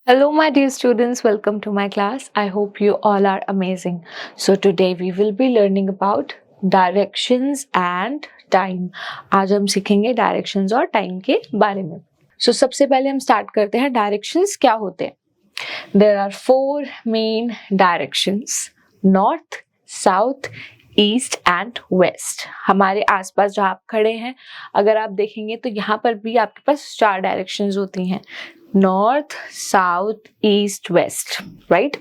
Hello, my dear students. Welcome to my class. I hope you all are amazing. So, today we will be learning about directions and time. आज हम सीखेंगे directions और time के बारे में. So, सबसे पहले हम start करते हैं directions क्या होते हैं. There are four main directions: north, south, east and west. हमारे आसपास जहाँ आप खड़े हैं अगर आप देखेंगे तो यहाँ पर भी आपके पास चार डायरेक्शंस होती हैं: north, south, east, west, right?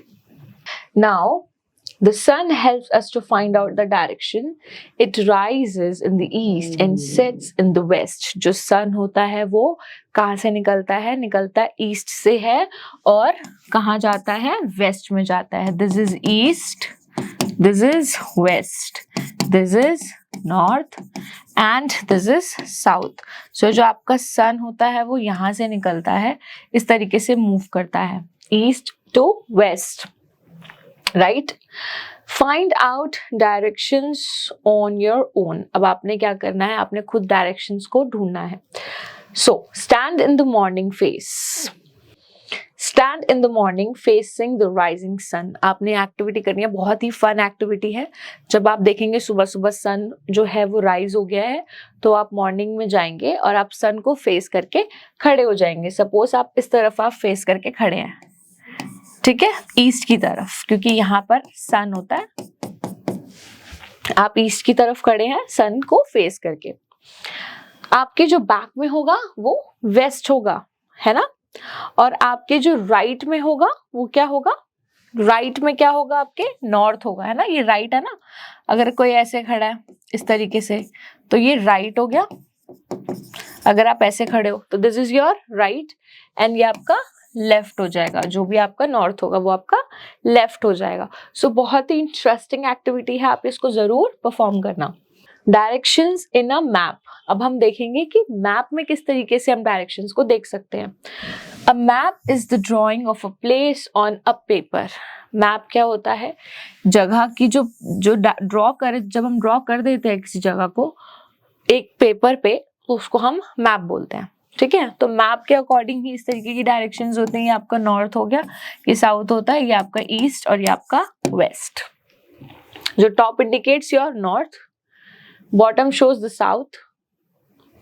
Now, the sun helps us to find out the direction. It rises in the east and sets in the west. जो sun होता है वो कहाँ से निकलता है? निकलता है east से है और कहाँ जाता है? west में जाता है. This is east, this is west, this is north and this is south. So जो आपका sun होता है वो यहाँ से निकलता है, इस तरीके से move करता है east to west, right? Find out directions on your own. अब आपने क्या करना है? आपने खुद directions को ढूंढना है. So stand in the morning face. Stand in the morning facing the rising sun. आपने एक्टिविटी करनी है, बहुत ही फन एक्टिविटी है. जब आप देखेंगे सुबह सुबह सन जो है वो राइज हो गया है तो आप मॉर्निंग में जाएंगे और आप सन को फेस करके खड़े हो जाएंगे. सपोज आप इस तरफ आप फेस करके खड़े हैं, ठीक है, ईस्ट की तरफ, क्योंकि यहाँ पर सन होता है. आप ईस्ट की तरफ खड़े हैं सन को फेस करके. आपके जो बैक में होगा वो वेस्ट होगा, है ना, और आपके जो राइट में होगा वो क्या होगा? राइट में क्या होगा? आपके नॉर्थ होगा, है ना. ये राइट है ना. अगर कोई ऐसे खड़ा है इस तरीके से तो ये राइट हो गया. अगर आप ऐसे खड़े हो तो this is your right and ये आपका लेफ्ट हो जाएगा. जो भी आपका नॉर्थ होगा वो आपका लेफ्ट हो जाएगा. सो बहुत ही इंटरेस्टिंग एक्टिविटी है, आप इसको जरूर परफॉर्म करना. Directions in a map. अब हम देखेंगे कि मैप में किस तरीके से हम डायरेक्शंस को देख सकते हैं. A map is the drawing of a place on a paper. Map क्या होता है? जगह की जो जब हम ड्रॉ कर देते हैं किसी जगह को एक पेपर पे तो उसको हम मैप बोलते हैं, ठीक है. तो मैप के अकॉर्डिंग ही इस तरीके की डायरेक्शंस होते हैं. ये आपका नॉर्थ हो गया, ये साउथ होता है, ये आपका ईस्ट और ये आपका वेस्ट. जो top indicates your north, bottom shows the south,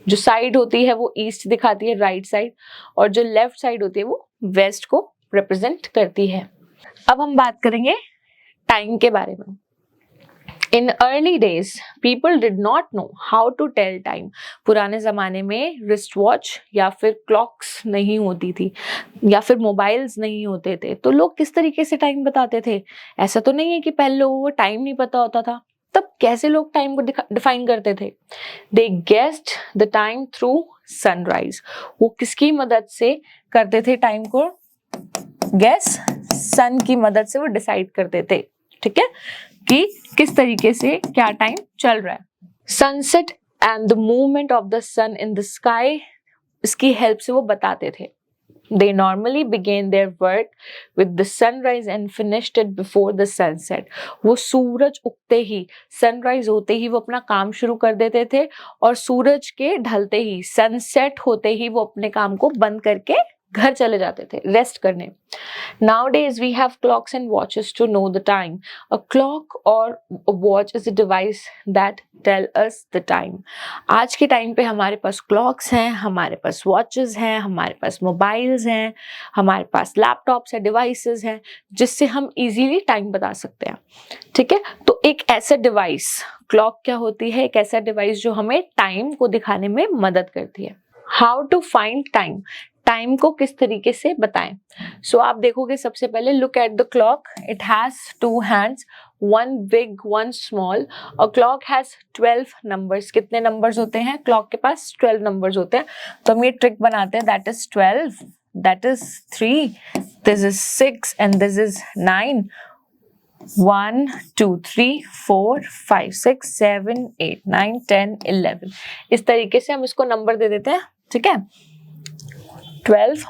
जो साइड होती है वो ईस्ट दिखाती है, राइट साइड, और जो लेफ्ट साइड होती है वो वेस्ट को रिप्रेजेंट करती है. अब हम बात करेंगे टाइम के बारे में. In early days people did not know how to tell time. पुराने जमाने में रिस्ट वॉच या फिर क्लॉक्स नहीं होती थी या फिर मोबाइल्स नहीं होते थे, तो लोग किस तरीके से टाइम बताते थे? ऐसा तो नहीं है कि पहले लोगों को टाइम नहीं पता होता था. तब कैसे लोग टाइम को डिफाइन करते थे? They guessed the time through sunrise. वो किसकी मदद से करते थे टाइम को गेस? सन की मदद से वो डिसाइड करते थे, ठीक है, कि किस तरीके से क्या टाइम चल रहा है. Sunset and the movement of the sun in the sky, इसकी हेल्प से वो बताते थे. They normally began their work with the sunrise and finished it before the sunset. वो सूरज उगते ही, सनराइज होते ही वो अपना काम शुरू कर देते थे और सूरज के ढलते ही, सनसेट होते ही वो अपने काम को बंद करके घर चले जाते थे रेस्ट करने. Nowadays we have clocks and watches to know the time. A clock or a watch is a device that tell us the time. आज के टाइम पे हमारे पास क्लॉक्स हैं, हमारे पास वॉचेस हैं, हमारे पास मोबाइल्स हैं, हमारे पास लैपटॉप्स हैं, डिवाइसेस हैं जिससे हम इजीली टाइम बता सकते हैं, ठीक है. तो एक ऐसा डिवाइस, क्लॉक क्या होती है? एक ऐसा डिवाइस जो हमें टाइम को दिखाने में मदद करती है. How to find time. Time को किस तरीके से बताएं? सो आप देखोगे सबसे पहले look at the clock. It has two hands, one big one small. और क्लॉक हैज 12 नंबर्स. कितने नंबर्स होते हैं क्लॉक के पास? 12 नंबर्स होते हैं. तो हम ये ट्रिक बनाते हैं. That is 12, that is 3, this is 6 and this is 9. 1 2 3 4 5 6 7 8 9 10 11. इस तरीके से हम इसको नंबर दे देते हैं, ठीक है. 12,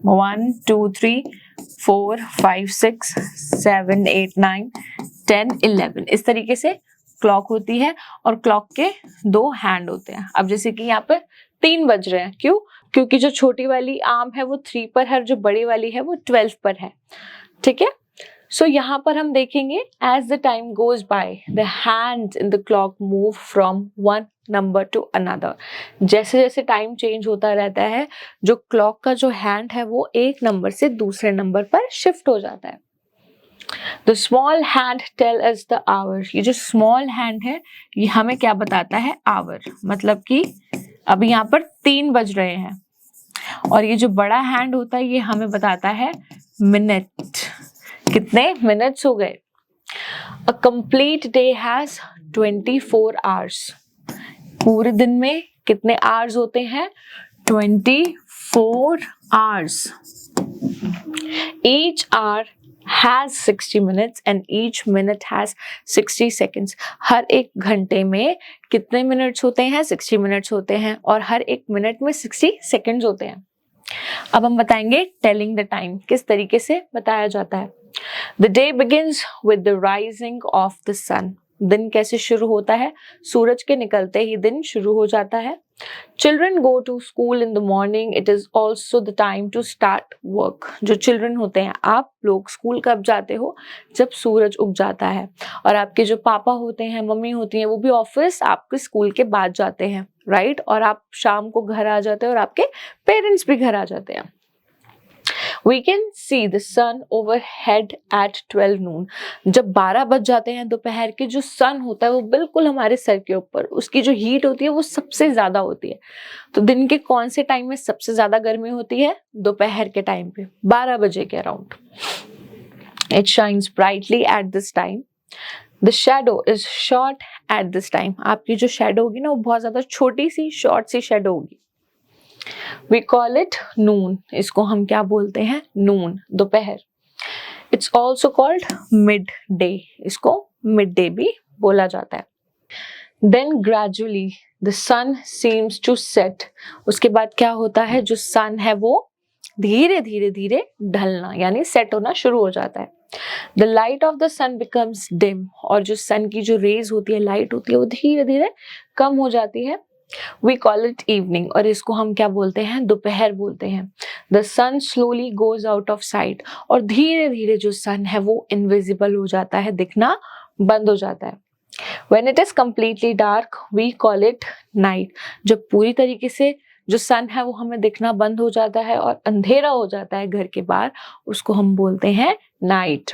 1 2 3 4 5 6 7 8 9 10 11. इस तरीके से क्लॉक होती है और क्लॉक के 2 हैंड होते हैं. अब जैसे कि यहाँ पर 3 बज रहे हैं। क्यों? क्योंकि जो छोटी वाली आर्म है वो 3 पर है और जो बड़ी वाली है वो 12 पर है। ठीक है, सो यहाँ पर हम देखेंगे as the time goes by the hands in the clock move from one number to another. जैसे जैसे टाइम चेंज होता रहता है, जो क्लॉक का जो हैंड है वो एक नंबर से दूसरे नंबर पर शिफ्ट हो जाता है। The small hand tell us the hour. ये जो स्मॉल हैंड है ये हमें क्या बताता है? आवर। मतलब कि अभी यहाँ पर 3 बज रहे हैं, और ये जो बड़ा हैंड होता है ये हमें बताता है मिनट। कितने मिनट्स हो गए? A complete day has 24 hours. पूरे दिन में कितने आवर्स होते हैं? 24 hours. Each hour has 60 minutes and each minute has 60 seconds। हर एक घंटे में कितने मिनट्स होते हैं? 60 मिनट्स होते हैं, और हर एक मिनट में 60 सेकेंड्स होते हैं। अब हम बताएंगे टेलिंग द टाइम किस तरीके से बताया जाता है। The day begins with the rising of the sun. दिन कैसे शुरू होता है? सूरज के निकलते ही दिन शुरू हो जाता है। Children go to school in the morning, it is also the time to start work. जो चिल्ड्रन होते हैं, आप लोग स्कूल कब जाते हो? जब सूरज उग जाता है। और आपके जो पापा होते हैं, मम्मी होती हैं, वो भी ऑफिस आपके स्कूल के बाद जाते हैं, राइट? और आप शाम को घर आ जाते हैं और आपके पेरेंट्स भी घर आ जाते हैं। We can see the sun overhead at 12 noon। जब 12 बज जाते हैं दोपहर के, जो सन होता है वो बिल्कुल हमारे सर के ऊपर, उसकी जो हीट होती है वो सबसे ज्यादा होती है। तो दिन के कौन से टाइम में सबसे ज्यादा गर्मी होती है? दोपहर के टाइम पे, 12 बजे के around. It shines brightly at this time। The shadow is short at this time। आपकी जो शेडो होगी ना वो बहुत ज्यादा छोटी सी शॉर्ट सी शेडो होगी। We call it noon। इसको हम क्या बोलते हैं? नून, दोपहर। It's also called midday। इसको midday भी बोला जाता है। Then gradually the sun seems to set। उसके बाद क्या होता है? जो सन है वो धीरे धीरे धीरे ढलना यानी सेट होना शुरू हो जाता है। The light of the sun becomes dim। और जो सन की जो रेज होती है, लाइट होती है, वो धीरे धीरे कम हो जाती है। We call it evening। और इसको हम क्या बोलते हैं? दोपहर बोलते हैं। The sun slowly goes out of sight। और धीरे धीरे जो सन है वो इनविजिबल हो जाता है, दिखना बंद हो जाता है। When it is completely dark, we call it night। जब पूरी तरीके से जो सन है वो हमें दिखना बंद हो जाता है और अंधेरा हो जाता है घर के बाहर, उसको हम बोलते हैं night.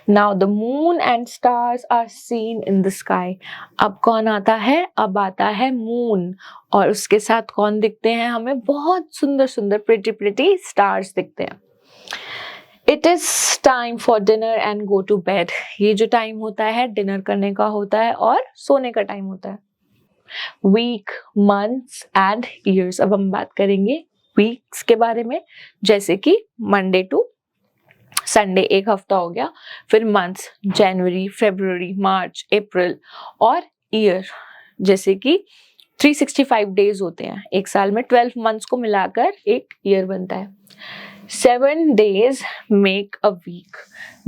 Now the moon and stars are seen in the sky। अब कौन आता है? अब आता है मून, और उसके साथ कौन दिखते हैं हमें? बहुत सुंदर सुंदर प्रिटी स्टार्स दिखते हैं। It is time for dinner and go to bed। ये जो टाइम होता है डिनर करने का होता है और सोने का टाइम होता है। Week, months and years. अब हम बात करेंगे वीक्स के बारे में, जैसे कि मंडे टू संडे एक हफ्ता हो गया। फिर मंथ्स जनवरी, फरवरी, मार्च, अप्रैल, और ईयर जैसे कि 365 डेज होते हैं एक साल में। 12 मंथ्स को मिलाकर एक ईयर बनता है। 7 डेज मेक अ वीक।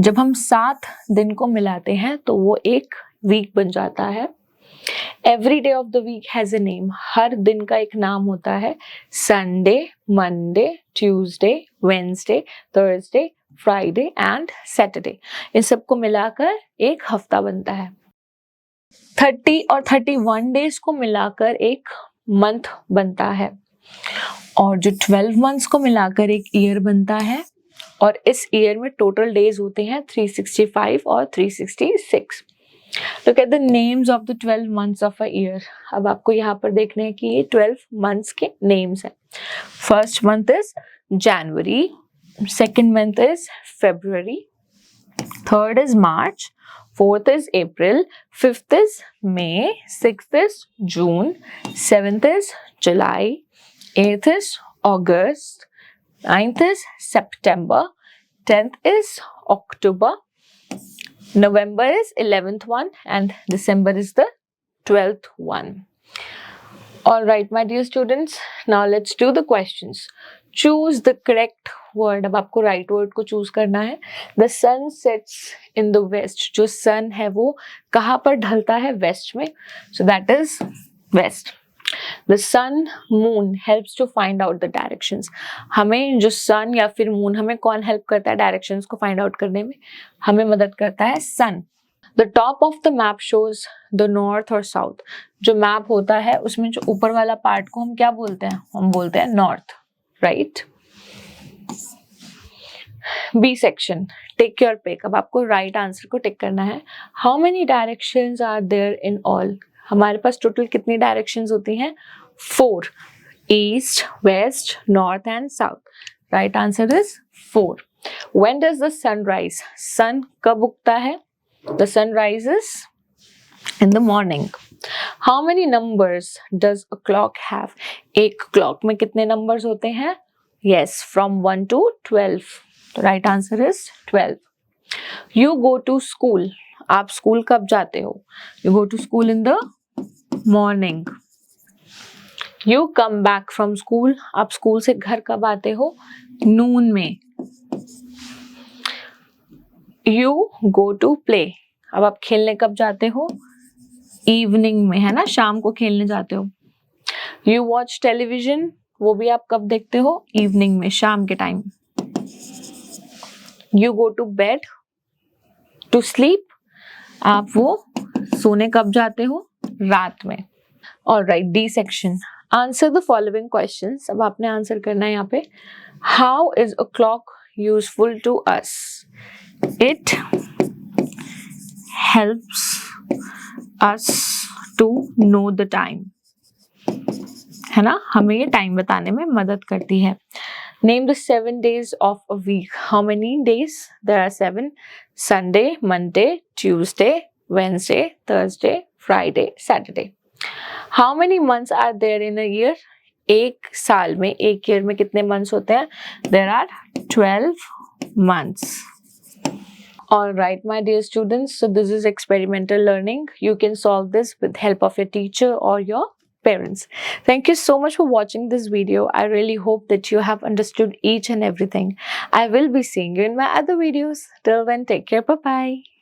जब हम 7 दिन को मिलाते हैं तो वो एक वीक बन जाता है। Every day of the week has a name. हर दिन का एक नाम होता है। Sunday, Monday, Tuesday, Wednesday, Thursday, Friday and Saturday. इन सबको मिलाकर एक हफ्ता बनता है। 30 और 31 डेज को मिलाकर एक मंथ बनता है, और जो 12 मंथ्स को मिलाकर एक ईयर बनता है। और इस ईयर में टोटल डेज होते हैं 365 और 366। Look at the names of the 12 months of a year। अब आपको यहाँ पर देखना है कि ये 12 months के names हैं। First month is January, second month is February, third is March, fourth is April, fifth is May, sixth is June, seventh is July, eighth is August, ninth is September, 10th is October, November is 11th one, and December is the 12th one। All right, my dear students, now let's do the questions। Choose the correct word। अब आपको right word को choose करना है। The sun sets in the west। जो sun है वो कहाँ पर ढलता है? west में, so that is west। The sun, moon helps to find out the directions. हमें जो sun या फिर moon, हमें कौन help करता है directions को find out करने में? हमें मदद करता है sun. The top of the map shows the north or south. जो map होता है उसमें जो ऊपर वाला part को हम क्या बोलते हैं? हम बोलते हैं north, right? B section. Take your pick. अब आपको right answer को टिक करना है. How many directions are there in all? हमारे पास टोटल कितनी डायरेक्शंस होती हैं? 4. East, west, north and south. Right answer is 4. When does the sun rise? सन कब उगता है? The sun rises in the morning. How many numbers does a clock have? एक clock में कितने नंबर्स होते हैं? Yes, from 1 to 12. The right answer is 12. You go to school. आप स्कूल कब जाते हो? You go to school in the morning. You come back from school. आप स्कूल से घर कब आते हो? नून में. You go to play. अब आप खेलने कब जाते हो? इवनिंग में, है ना, शाम को खेलने जाते हो. You watch television. वो भी आप कब देखते हो? इवनिंग में, शाम के time. You go to bed. To sleep. आप वो सोने कब जाते हो? रात में. Alright, D section. Answer the following questions. अब आपने आंसर करना है यहाँ पे. How is a clock useful to us? It helps us to know the time. है ना, हमें ये टाइम बताने में मदद करती है. Name the 7 days of a week. How many days? There are 7. Sunday, Monday, Tuesday, Wednesday, Thursday, Friday, Saturday. How many months are there in a year? एक साल में, एक ईयर में कितने मंथ्स होते हैं? There are 12 months. Alright, my dear students, so this is experimental learning. You can solve this with help of your teacher or your parents. Thank you so much for watching this video. I really hope that you have understood each and everything. I will be seeing you in my other videos. Till then, take care. Bye-bye.